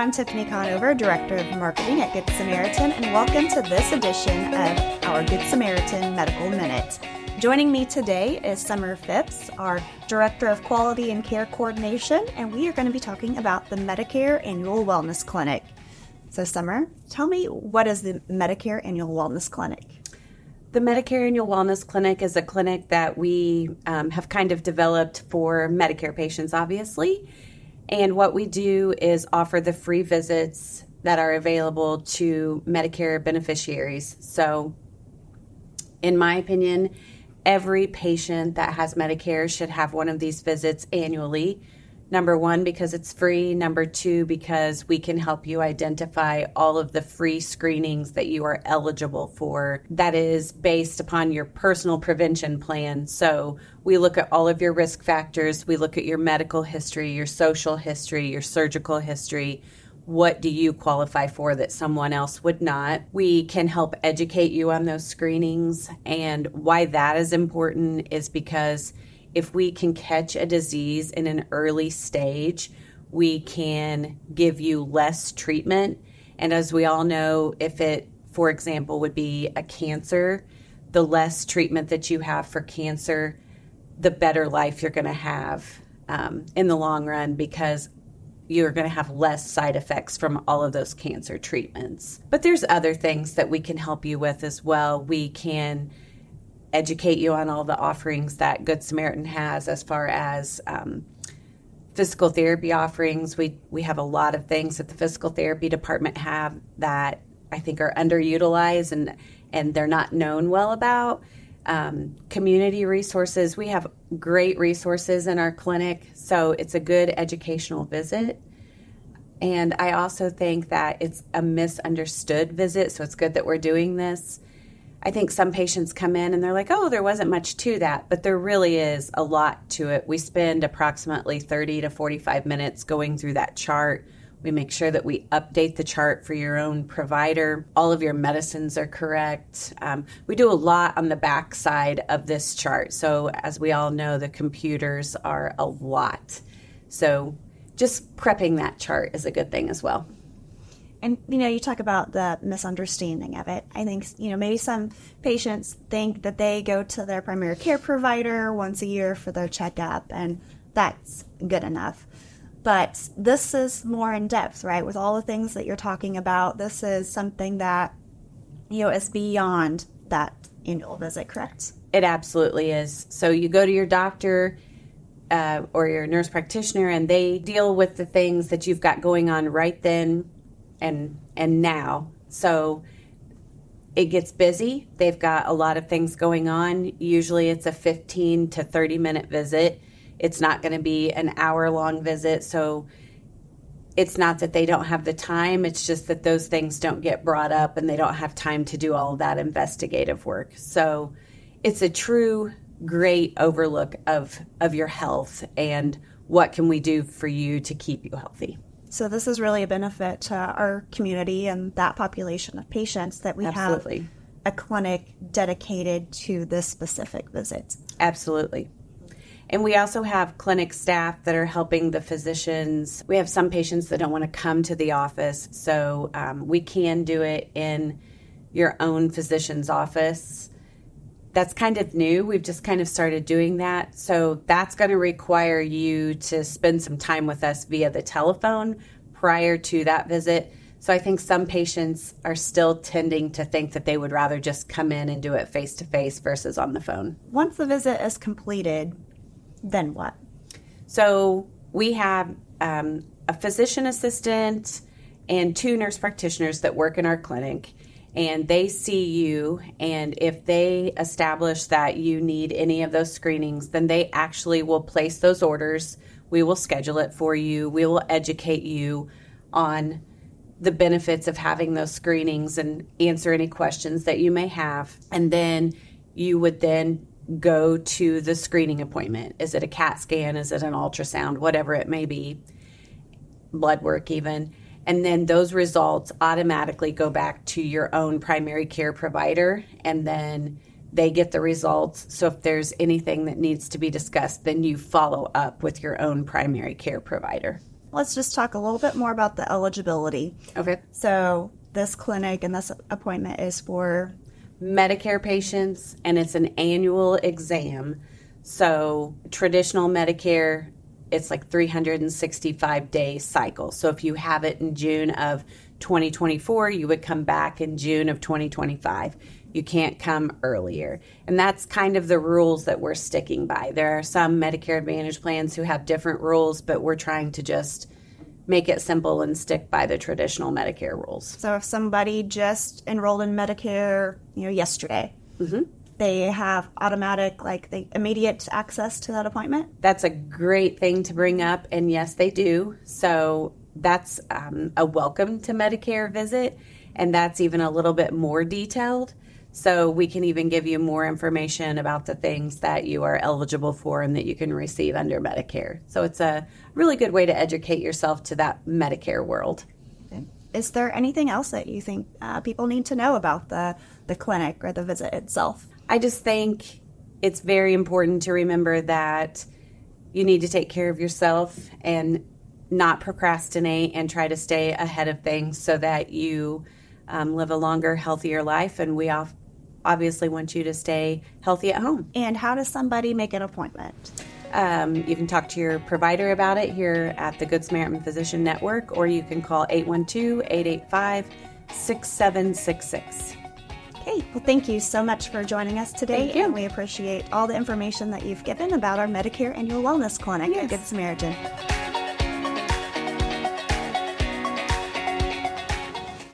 I'm Tiffany Conover, Director of Marketing at Good Samaritan, and welcome to this edition of our Good Samaritan Medical Minute. Joining me today is Summer Phipps, our Director of Quality and Care Coordination, and we are going to be talking about the Medicare Annual Wellness Clinic. So Summer, tell me, what is the Medicare Annual Wellness Clinic? The Medicare Annual Wellness Clinic is a clinic that we have kind of developed for Medicare patients, obviously. And what we do is offer the free visits that are available to Medicare beneficiaries. So, in my opinion, every patient that has Medicare should have one of these visits annually. Number one, because it's free. Number two, because we can help you identify all of the free screenings that you are eligible for. That is based upon your personal prevention plan. So we look at all of your risk factors. We look at your medical history, your social history, your surgical history. What do you qualify for that someone else would not? We can help educate you on those screenings. And why that is important is because if we can catch a disease in an early stage, we can give you less treatment. And as we all know, if it, for example, would be a cancer, the less treatment that you have for cancer, the better life you're going to have in the long run, because you're going to have less side effects from all of those cancer treatments. But there's other things that we can help you with as well. We can educate you on all the offerings that Good Samaritan has as far as physical therapy offerings. We have a lot of things that the physical therapy department have that I think are underutilized and they're not known well about. Community resources. We have great resources in our clinic, so it's a good educational visit. And I also think that it's a misunderstood visit, so it's good that we're doing this. I think some patients come in and they're like, oh, there wasn't much to that, but there really is a lot to it. We spend approximately 30 to 45 minutes going through that chart. We make sure that we update the chart for your own provider. All of your medicines are correct. We do a lot on the back side of this chart. So as we all know, the computers are a lot. So just prepping that chart is a good thing as well. And, you talk about the misunderstanding of it. I think, maybe some patients think that they go to their primary care provider once a year for their checkup, and that's good enough. But this is more in depth, right? With all the things that you're talking about, this is something that, is beyond that annual visit, correct? It absolutely is. So you go to your doctor or your nurse practitioner, and they deal with the things that you've got going on right then and now. So it gets busy. They've got a lot of things going on. Usually it's a 15 to 30 minute visit. It's not going to be an hour-long visit, so it's not that they don't have the time. It's just that those things don't get brought up and they don't have time to do all of that investigative work. So it's a true great overlook of your health and what can we do for you to keep you healthy. So this is really a benefit to our community and that population of patients that we Absolutely. have a clinic dedicated to this specific visit. Absolutely. And we also have clinic staff that are helping the physicians. We have some patients that don't want to come to the office, so we can do it in your own physician's office. That's kind of new. We've just kind of started doing that. So that's going to require you to spend some time with us via the telephone prior to that visit. So I think some patients are still tending to think that they would rather just come in and do it face-to-face versus on the phone. Once the visit is completed, then what? So we have a physician assistant and 2 nurse practitioners that work in our clinic. And they see you, and if they establish that you need any of those screenings, then they actually will place those orders. We will schedule it for you. We will educate you on the benefits of having those screenings and answer any questions that you may have. And then you would then go to the screening appointment. Is it a CAT scan? Is it an ultrasound? Whatever it may be, blood work even. And then those results automatically go back to your own primary care provider, and then they get the results. So if there's anything that needs to be discussed, then you follow up with your own primary care provider. let's just talk a little bit more about the eligibility. Okay. So this clinic and this appointment is for Medicare patients, and it's an annual exam. So traditional Medicare, it's like 365-day cycle. So if you have it in June of 2024, you would come back in June of 2025. You can't come earlier. And that's kind of the rules that we're sticking by. There are some Medicare Advantage plans who have different rules, but we're trying to just make it simple and stick by the traditional Medicare rules. So if somebody just enrolled in Medicare, yesterday, they have automatic, the immediate access to that appointment? That's a great thing to bring up, and yes, they do. So that's a welcome to Medicare visit, and that's even a little bit more detailed. So we can even give you more information about the things that you are eligible for and that you can receive under Medicare. So it's a really good way to educate yourself to that Medicare world. Is there anything else that you think people need to know about the clinic or the visit itself? I just think it's very important to remember that you need to take care of yourself and not procrastinate and try to stay ahead of things so that you live a longer, healthier life. And we obviously want you to stay healthy at home. And how does somebody make an appointment? You can talk to your provider about it here at the Good Samaritan Physician Network, or you can call 812-885-6766. Okay, well, thank you so much for joining us today. Thank you. And we appreciate all the information that you've given about our Medicare Annual Wellness Clinic at Yes. Good Samaritan.